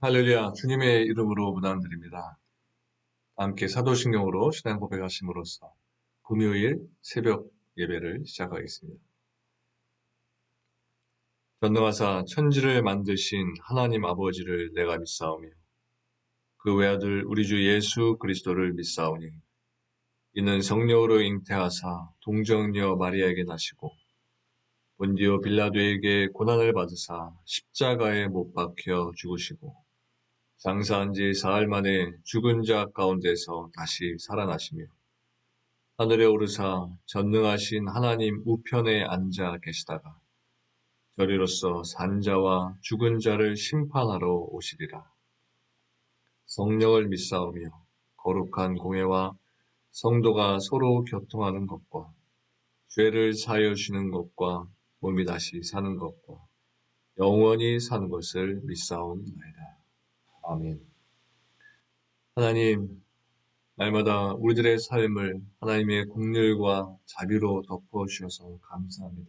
할렐루야, 주님의 이름으로 문안드립니다. 함께 사도신경으로 신앙 고백하심으로써 금요일 새벽 예배를 시작하겠습니다. 전능하사 천지를 만드신 하나님 아버지를 내가 믿사오며 그 외아들 우리 주 예수 그리스도를 믿사오니 이는 성령으로 잉태하사 동정녀 마리아에게 나시고 본디오 빌라도에게 고난을 받으사 십자가에 못 박혀 죽으시고 장사한 지 사흘 만에 죽은 자 가운데서 다시 살아나시며 하늘에 오르사 전능하신 하나님 우편에 앉아 계시다가 저리로서 산자와 죽은 자를 심판하러 오시리라. 성령을 믿사오며 거룩한 공회와 성도가 서로 교통하는 것과 죄를 사하여 주시는 것과 몸이 다시 사는 것과 영원히 사는 것을 믿사옵나이다. 아멘. 하나님, 날마다 우리들의 삶을 하나님의 긍휼과 자비로 덮어주셔서 감사합니다.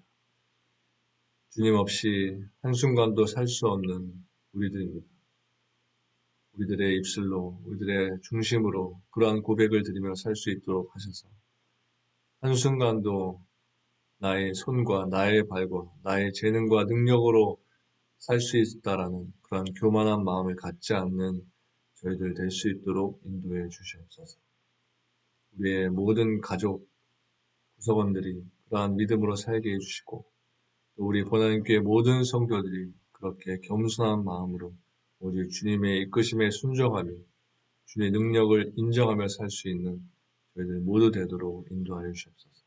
주님 없이 한순간도 살 수 없는 우리들입니다. 우리들의 입술로, 우리들의 중심으로 그러한 고백을 드리며 살 수 있도록 하셔서 한순간도 나의 손과 나의 발과 나의 재능과 능력으로 살 수 있다라는 그러한 교만한 마음을 갖지 않는 저희들 될 수 있도록 인도해 주시옵소서. 우리의 모든 가족, 구성원들이 그러한 믿음으로 살게 해주시고 또 우리 보나님교회 모든 성도들이 그렇게 겸손한 마음으로 오직 주님의 이끄심에 순종하며 주님의 능력을 인정하며 살 수 있는 저희들 모두 되도록 인도하여 주옵소서.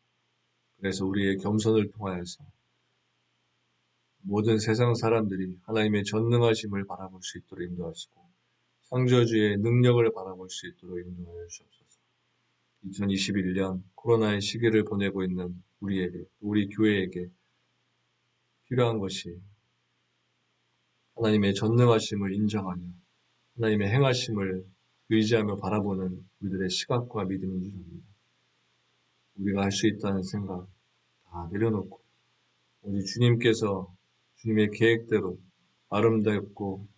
그래서 우리의 겸손을 통하여서 모든 세상 사람들이 하나님의 전능하심을 바라볼 수 있도록 인도하시고 창조주의 능력을 바라볼 수 있도록 인도하여 주옵소서. 2021년 코로나의 시기를 보내고 있는 우리에게, 우리 교회에게 필요한 것이 하나님의 전능하심을 인정하며 하나님의 행하심을 의지하며 바라보는 우리들의 시각과 믿음인 줄 압니다. 우리가 할 수 있다는 생각 다 내려놓고 오직 주님께서 주님의 계획대로 아름답고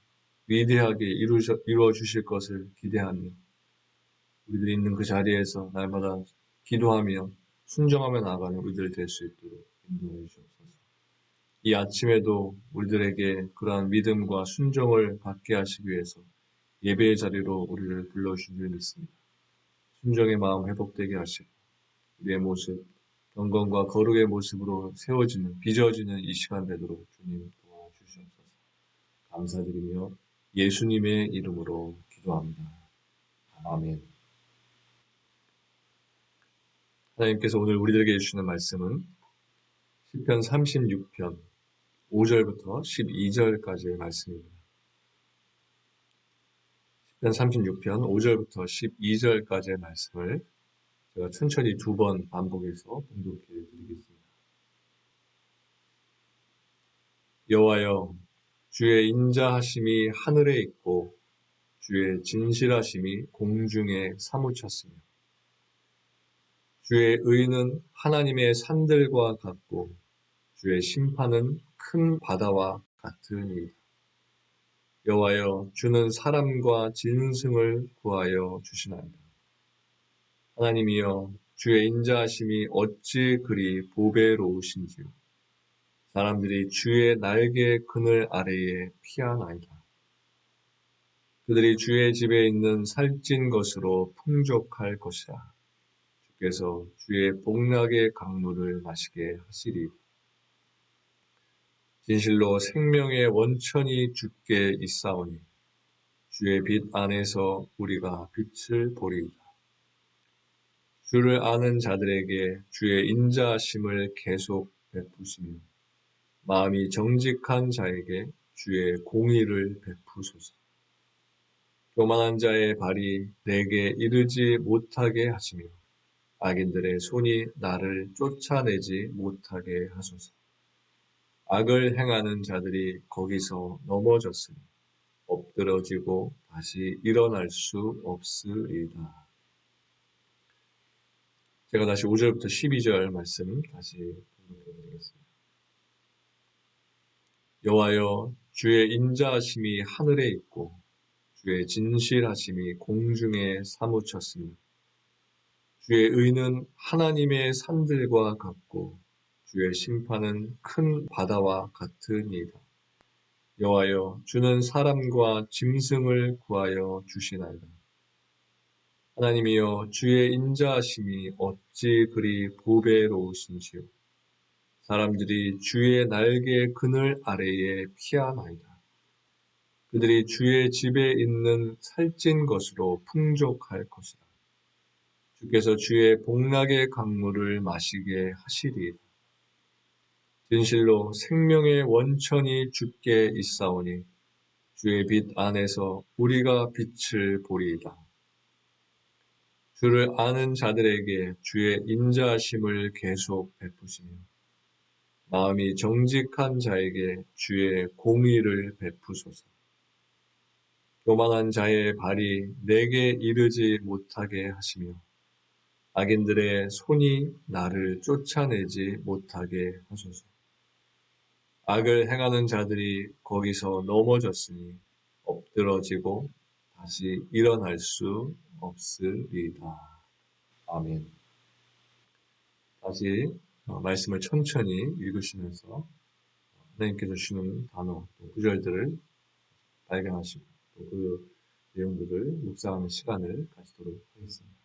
위대하게 이루어 주실 것을 기대하며 우리들이 있는 그 자리에서 날마다 기도하며 순종하며 나아가는 우리들 될 수 있도록 인도해 주옵소서. 이 아침에도 우리들에게 그러한 믿음과 순종을 갖게 하시기 위해서 예배의 자리로 우리를 불러주신 줄 믿습니다. 순종의 마음 회복되게 하시고 우리의 모습, 경건과 거룩의 모습으로 세워지는, 빚어지는 이 시간 되도록 주님 도와주시옵소서. 감사드리며 예수님의 이름으로 기도합니다. 아멘. 하나님께서 오늘 우리들에게 주시는 말씀은 시편 36편 5절부터 12절까지의 말씀입니다. 시편 36편 5절부터 12절까지의 말씀을 제가 천천히 두 번 반복해서 봉독해 드리겠습니다. 여호와여, 주의 인자하심이 하늘에 있고 주의 진실하심이 공중에 사무쳤으며 주의 의는 하나님의 산들과 같고 주의 심판은 큰 바다와 같으니 여호와여, 주는 사람과 짐승을 구하여 주시나이다. 하나님이여, 주의 인자하심이 어찌 그리 보배로우신지요. 사람들이 주의 날개 그늘 아래에 피하나이다. 그들이 주의 집에 있는 살찐 것으로 풍족할 것이라. 주께서 주의 복락의 강물을 마시게 하시리. 진실로 생명의 원천이 주께 있사오니 주의 빛 안에서 우리가 빛을 보리이다. 주를 아는 자들에게 주의 인자하심을 계속 베푸시며 마음이 정직한 자에게 주의 공의를 베푸소서. 교만한 자의 발이 내게 이르지 못하게 하시며 악인들의 손이 나를 쫓아내지 못하게 하소서. 악을 행하는 자들이 거기서 넘어졌으니 엎드러지고 다시 일어날 수 없으리다. 제가 다시 5절부터 12절 말씀 다시 공독해 드리겠습니다. 여호와여, 주의 인자하심이 하늘에 있고 주의 진실하심이 공중에 사무쳤으며 주의 의는 하나님의 산들과 같고 주의 심판은 큰 바다와 같으니이다. 여호와여, 주는 사람과 짐승을 구하여 주시나이다. 하나님이여, 주의 인자하심이 어찌 그리 보배로우신지요. 사람들이 주의 날개 그늘 아래에 피하나이다. 그들이 주의 집에 있는 살찐 것으로 풍족할 것이다. 주께서 주의 복락의 강물을 마시게 하시리이다. 진실로 생명의 원천이 주께 있사오니 주의 빛 안에서 우리가 빛을 보리이다. 주를 아는 자들에게 주의 인자하심을 계속 베푸시며 마음이 정직한 자에게 주의 공의를 베푸소서. 교만한 자의 발이 내게 이르지 못하게 하시며 악인들의 손이 나를 쫓아내지 못하게 하소서. 악을 행하는 자들이 거기서 넘어졌으니 엎드러지고 다시 일어날 수 없으리이다. 아멘. 다시 말씀을 천천히 읽으시면서 하나님께서 주시는 단어, 또 구절들을 발견하시고 또 그 내용들을 묵상하는 시간을 가지도록 하겠습니다.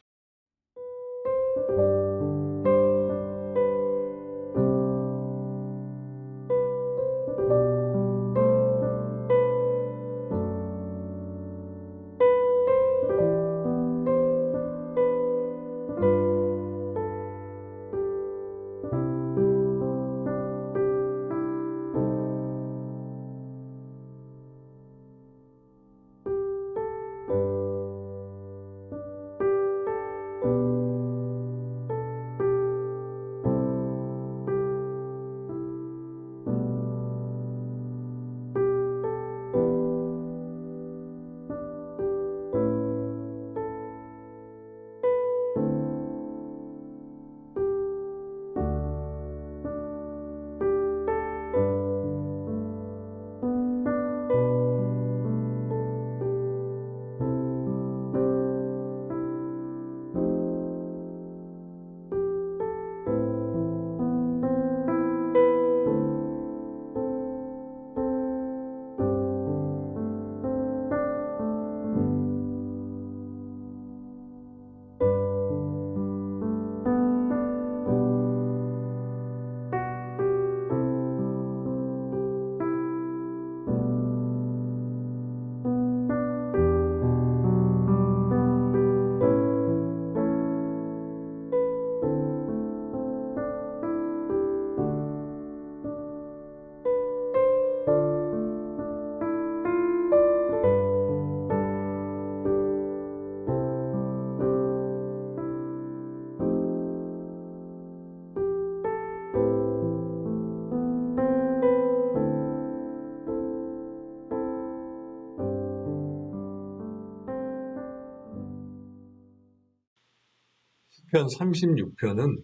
시편 36편은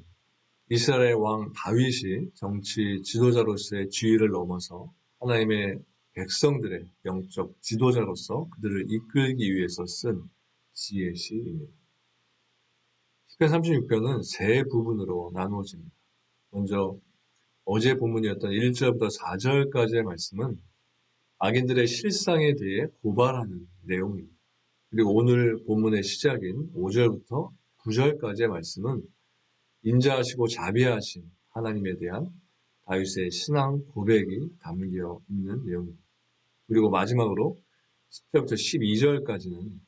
이스라엘 왕 다윗이 정치 지도자로서의 지위를 넘어서 하나님의 백성들의 영적 지도자로서 그들을 이끌기 위해서 쓴 지혜 시입니다. 시편 36편은 세 부분으로 나누어집니다. 먼저 어제 본문이었던 1절부터 4절까지의 말씀은 악인들의 실상에 대해 고발하는 내용입니다. 그리고 오늘 본문의 시작인 5절부터 9절까지의 말씀은 인자하시고 자비하신 하나님에 대한 다윗의 신앙 고백이 담겨 있는 내용입니다. 그리고 마지막으로 10절부터 12절까지는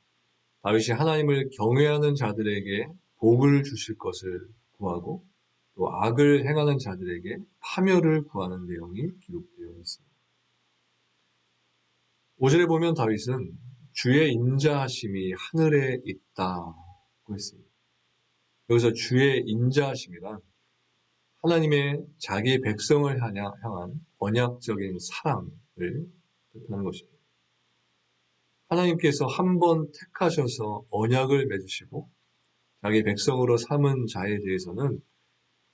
다윗이 하나님을 경외하는 자들에게 복을 주실 것을 구하고 또 악을 행하는 자들에게 파멸을 구하는 내용이 기록되어 있습니다. 5절에 보면 다윗은 주의 인자하심이 하늘에 있다고 했습니다. 여기서 주의 인자하심이란 하나님의 자기 백성을 향한 언약적인 사랑을 뜻하는 것입니다. 하나님께서 한 번 택하셔서 언약을 맺으시고 자기 백성으로 삼은 자에 대해서는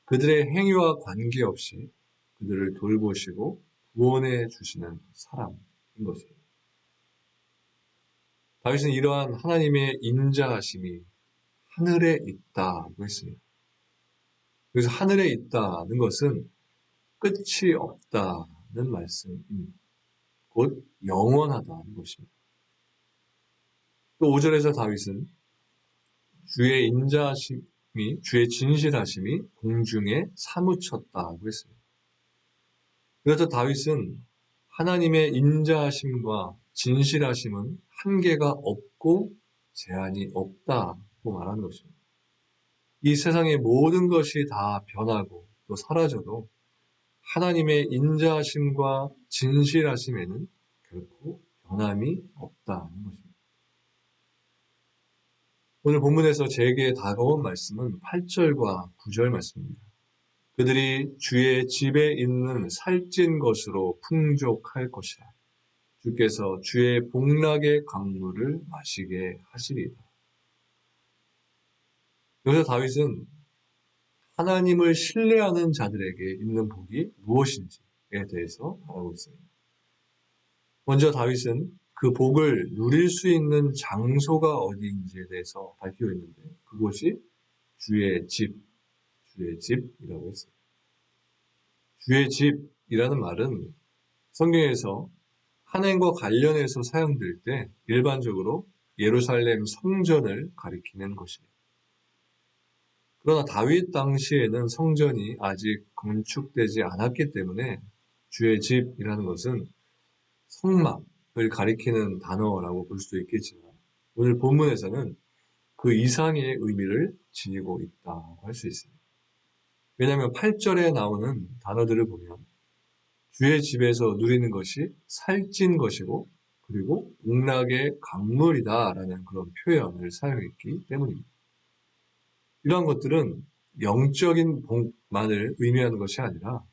그들의 행위와 관계없이 그들을 돌보시고 구원해 주시는 사랑인 것입니다. 다윗은 이러한 하나님의 인자하심이 하늘에 있다고 했습니다. 그래서 하늘에 있다는 것은 끝이 없다는 말씀입니다. 곧 영원하다는 것입니다. 또 5절에서 다윗은 주의 인자하심이, 주의 진실하심이 공중에 사무쳤다고 했습니다. 그래서 다윗은 하나님의 인자하심과 진실하심은 한계가 없고 제한이 없다고 말하는 것입니다. 이 세상의 모든 것이 다 변하고 또 사라져도 하나님의 인자하심과 진실하심에는 결코 변함이 없다는 것입니다. 오늘 본문에서 제게 다가온 말씀은 8절과 9절 말씀입니다. 그들이 주의 집에 있는 살찐 것으로 풍족할 것이라. 주께서 주의 복락의 강물을 마시게 하시리이다. 여기서 다윗은 하나님을 신뢰하는 자들에게 있는 복이 무엇인지에 대해서 말하고 있습니다. 먼저 다윗은 그 복을 누릴 수 있는 장소가 어디인지에 대해서 밝히고 있는데 그곳이 주의 집이라고 했습니다. 주의 집이라는 말은 성경에서 하나님과 관련해서 사용될 때 일반적으로 예루살렘 성전을 가리키는 것입니다. 그러나 다윗 당시에는 성전이 아직 건축되지 않았기 때문에 주의 집이라는 것은 성막을 가리키는 단어라고 볼 수도 있겠지만 오늘 본문에서는 그 이상의 의미를 지니고 있다고 할 수 있습니다. 왜냐하면 8절에 나오는 단어들을 보면 주의 집에서 누리는 것이 살찐 것이고 그리고 복락의 강물이다라는 그런 표현을 사용했기 때문입니다. 이러한 것들은 영적인 복만을 의미하는 것이 아니라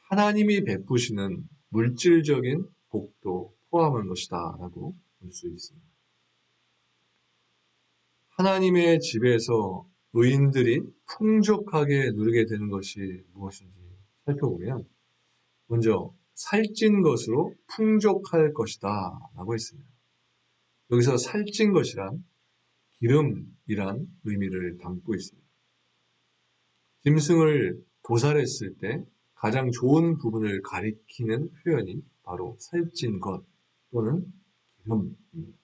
하나님이 베푸시는 물질적인 복도 포함한 것이다 라고 볼 수 있습니다. 하나님의 집에서 의인들이 풍족하게 누리게 되는 것이 무엇인지 살펴보면 먼저 살찐 것으로 풍족할 것이다 라고 했습니다. 여기서 살찐 것이란 기름이란 의미를 담고 있습니다. 짐승을 도살했을 때 가장 좋은 부분을 가리키는 표현이 바로 살찐 것 또는 기름입니다.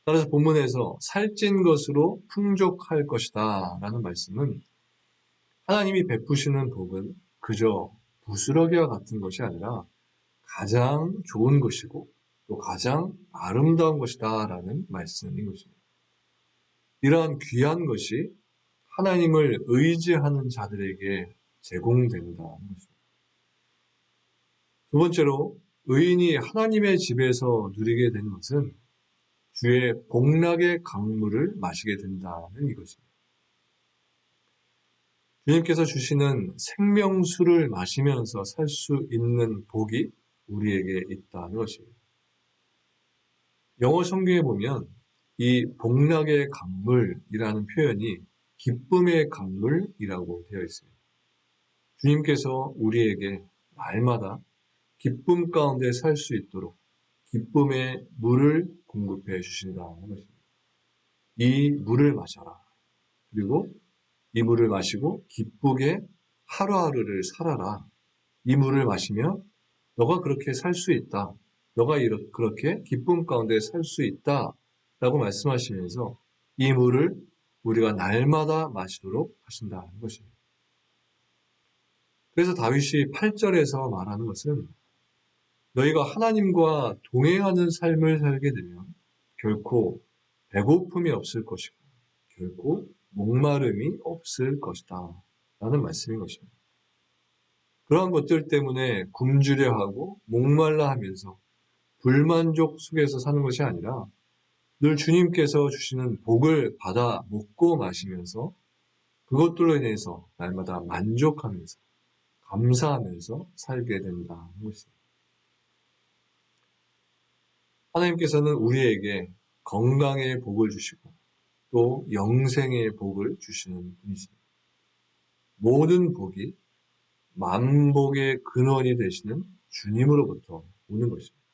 따라서 본문에서 살찐 것으로 풍족할 것이다 라는 말씀은 하나님이 베푸시는 복은 그저 부스러기와 같은 것이 아니라 가장 좋은 것이고 또 가장 아름다운 것이다 라는 말씀인 것입니다. 이러한 귀한 것이 하나님을 의지하는 자들에게 제공된다는 것입니다. 두 번째로 의인이 하나님의 집에서 누리게 되는 것은 주의 복락의 강물을 마시게 된다는 이것입니다. 주님께서 주시는 생명수를 마시면서 살 수 있는 복이 우리에게 있다는 것입니다. 영어 성경에 보면 이 복락의 강물이라는 표현이 기쁨의 강물이라고 되어 있습니다. 주님께서 우리에게 날마다 기쁨 가운데 살 수 있도록 기쁨의 물을 공급해 주신다는 것입니다. 이 물을 마셔라. 그리고 이 물을 마시고 기쁘게 하루하루를 살아라. 이 물을 마시며 너가 그렇게 살 수 있다. 너가 그렇게 기쁨 가운데 살 수 있다. 라고 말씀하시면서 이 물을 우리가 날마다 마시도록 하신다는 것입니다. 그래서 다윗이 8절에서 말하는 것은 너희가 하나님과 동행하는 삶을 살게 되면 결코 배고픔이 없을 것이고 결코 목마름이 없을 것이다 라는 말씀인 것입니다. 그러한 것들 때문에 굶주려 하고 목말라 하면서 불만족 속에서 사는 것이 아니라 늘 주님께서 주시는 복을 받아 먹고 마시면서 그것들로 인해서 날마다 만족하면서 감사하면서 살게 된다는 것입니다. 하나님께서는 우리에게 건강의 복을 주시고 또 영생의 복을 주시는 분이십니다. 모든 복이 만복의 근원이 되시는 주님으로부터 오는 것입니다.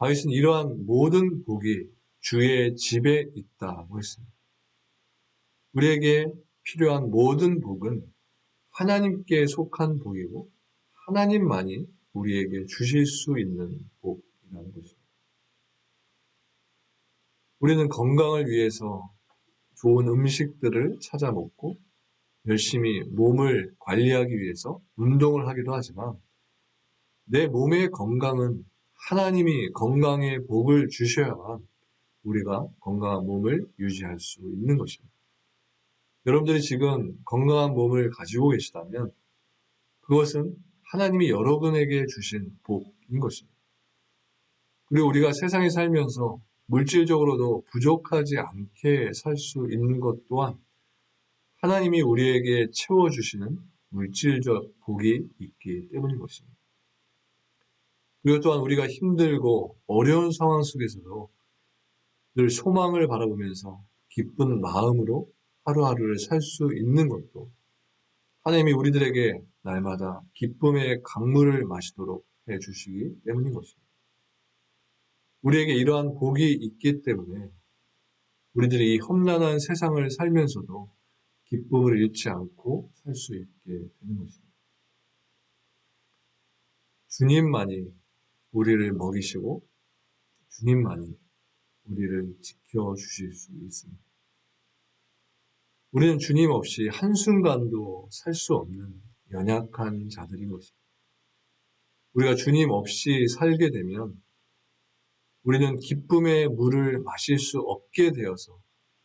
다윗은 이러한 모든 복이 주의 집에 있다고 했습니다. 우리에게 필요한 모든 복은 하나님께 속한 복이고 하나님만이 우리에게 주실 수 있는 복이라는 것입니다. 우리는 건강을 위해서 좋은 음식들을 찾아 먹고 열심히 몸을 관리하기 위해서 운동을 하기도 하지만 내 몸의 건강은 하나님이 건강의 복을 주셔야만 우리가 건강한 몸을 유지할 수 있는 것입니다. 여러분들이 지금 건강한 몸을 가지고 계시다면 그것은 하나님이 여러분에게 주신 복인 것입니다. 그리고 우리가 세상에 살면서 물질적으로도 부족하지 않게 살 수 있는 것 또한 하나님이 우리에게 채워주시는 물질적 복이 있기 때문인 것입니다. 그리고 또한 우리가 힘들고 어려운 상황 속에서도 늘 소망을 바라보면서 기쁜 마음으로 하루하루를 살 수 있는 것도 하나님이 우리들에게 날마다 기쁨의 강물을 마시도록 해주시기 때문인 것입니다. 우리에게 이러한 복이 있기 때문에 우리들이 이 험난한 세상을 살면서도 기쁨을 잃지 않고 살 수 있게 되는 것입니다. 주님만이 우리를 먹이시고 주님만이 우리를 지켜주실 수 있습니다. 우리는 주님 없이 한순간도 살 수 없는 연약한 자들인 것입니다. 우리가 주님 없이 살게 되면 우리는 기쁨의 물을 마실 수 없게 되어서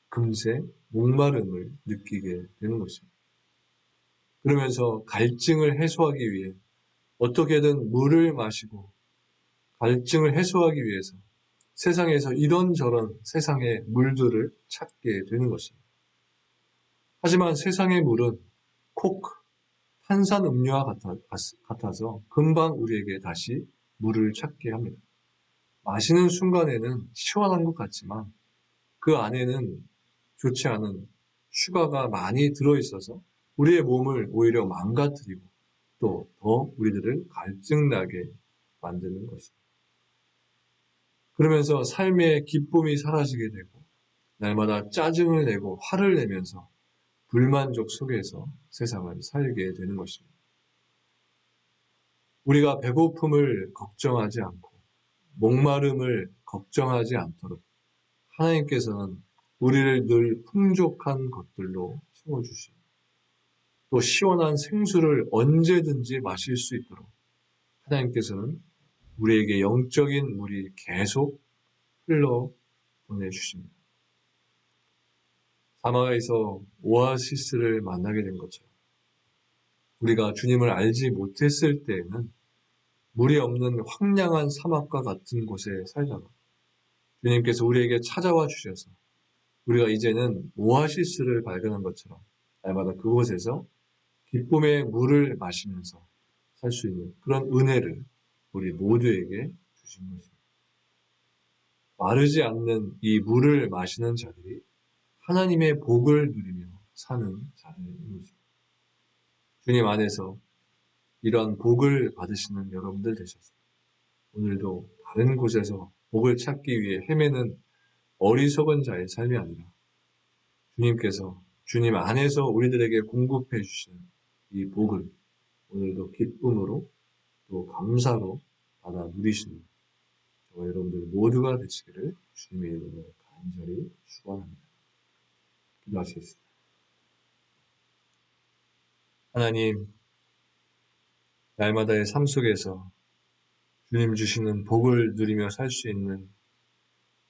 금세 목마름을 느끼게 되는 것입니다. 그러면서 갈증을 해소하기 위해 어떻게든 물을 마시고 갈증을 해소하기 위해서 세상에서 이런저런 세상의 물들을 찾게 되는 것입니다. 하지만 세상의 물은 코크, 탄산음료와 같아서 금방 우리에게 다시 물을 찾게 합니다. 마시는 순간에는 시원한 것 같지만 그 안에는 좋지 않은 슈가가 많이 들어있어서 우리의 몸을 오히려 망가뜨리고 또 더 우리들을 갈증나게 만드는 것입니다. 그러면서 삶의 기쁨이 사라지게 되고 날마다 짜증을 내고 화를 내면서 불만족 속에서 세상을 살게 되는 것입니다. 우리가 배고픔을 걱정하지 않고 목마름을 걱정하지 않도록 하나님께서는 우리를 늘 풍족한 것들로 채워주시고 또 시원한 생수를 언제든지 마실 수 있도록 하나님께서는 우리에게 영적인 물이 계속 흘러 보내주십니다. 사마에서 오아시스를 만나게 된 것처럼 우리가 주님을 알지 못했을 때에는 물이 없는 황량한 사막과 같은 곳에 살다가 주님께서 우리에게 찾아와 주셔서 우리가 이제는 오아시스를 발견한 것처럼 날마다 그곳에서 기쁨의 물을 마시면서 살 수 있는 그런 은혜를 우리 모두에게 주신 것입니다. 마르지 않는 이 물을 마시는 자들이 하나님의 복을 누리며 사는 자들인 것입니다. 주님 안에서 이러한 복을 받으시는 여러분들 되셔서 오늘도 다른 곳에서 복을 찾기 위해 헤매는 어리석은 자의 삶이 아니라 주님께서 주님 안에서 우리들에게 공급해 주시는 이 복을 오늘도 기쁨으로 또 감사로 받아 누리시는 저와 여러분들 모두가 되시기를 주님의 이름으로 간절히 축원합니다. 기도하시겠습니다. 하나님, 날마다의 삶 속에서 주님 주시는 복을 누리며 살 수 있는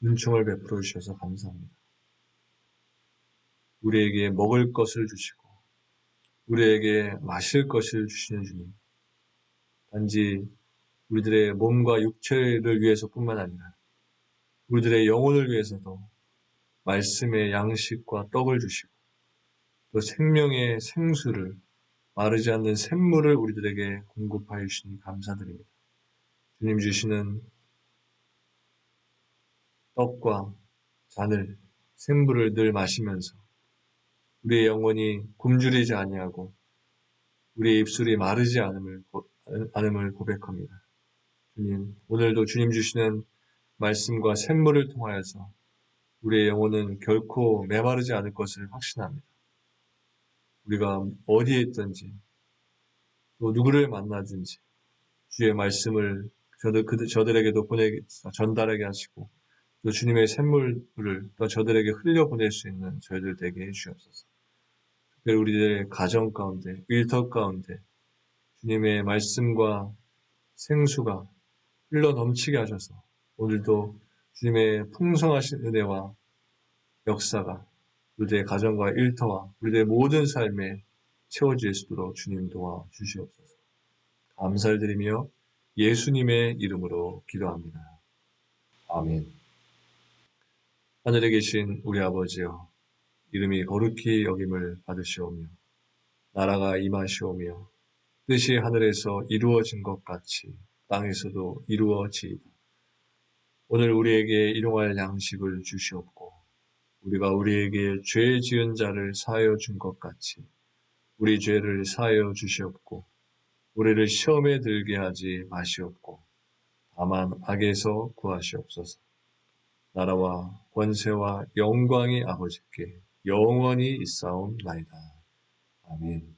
은총을 베풀어 주셔서 감사합니다. 우리에게 먹을 것을 주시고 우리에게 마실 것을 주시는 주님, 단지 우리들의 몸과 육체를 위해서뿐만 아니라 우리들의 영혼을 위해서도 말씀의 양식과 떡을 주시고 또 생명의 생수를 마르지 않는 샘물을 우리들에게 공급하여 주시니 감사드립니다. 주님 주시는 떡과 잔을 샘물을 늘 마시면서 우리의 영혼이 굶주리지 아니하고 우리의 입술이 마르지 않음을 고백합니다. 주님, 오늘도 주님 주시는 말씀과 샘물을 통하여서 우리의 영혼은 결코 메마르지 않을 것을 확신합니다. 우리가 어디에 있든지 또 누구를 만나든지 주의 말씀을 저들에게도 전달하게 하시고 또 주님의 샘물을 또 저들에게 흘려보낼 수 있는 저희들 되게 해주옵소서. 특별히 우리들의 가정 가운데, 일터 가운데 주님의 말씀과 생수가 흘러 넘치게 하셔서 오늘도 주님의 풍성하신 은혜와 역사가 우리들의 가정과 일터와 우리들의 모든 삶에 채워질 수 있도록 주님 도와주시옵소서. 감사를 드리며 예수님의 이름으로 기도합니다. 아멘. 하늘에 계신 우리 아버지여, 이름이 거룩히 여김을 받으시오며 나라가 임하시오며 뜻이 하늘에서 이루어진 것 같이 땅에서도 이루어지이다. 오늘 우리에게 일용할 양식을 주시옵고 우리가 우리에게 죄 지은 자를 사하여 준 것 같이 우리 죄를 사하여 주시옵고 우리를 시험에 들게 하지 마시옵고 다만 악에서 구하시옵소서. 나라와 권세와 영광이 아버지께 영원히 있사옵나이다. 아멘.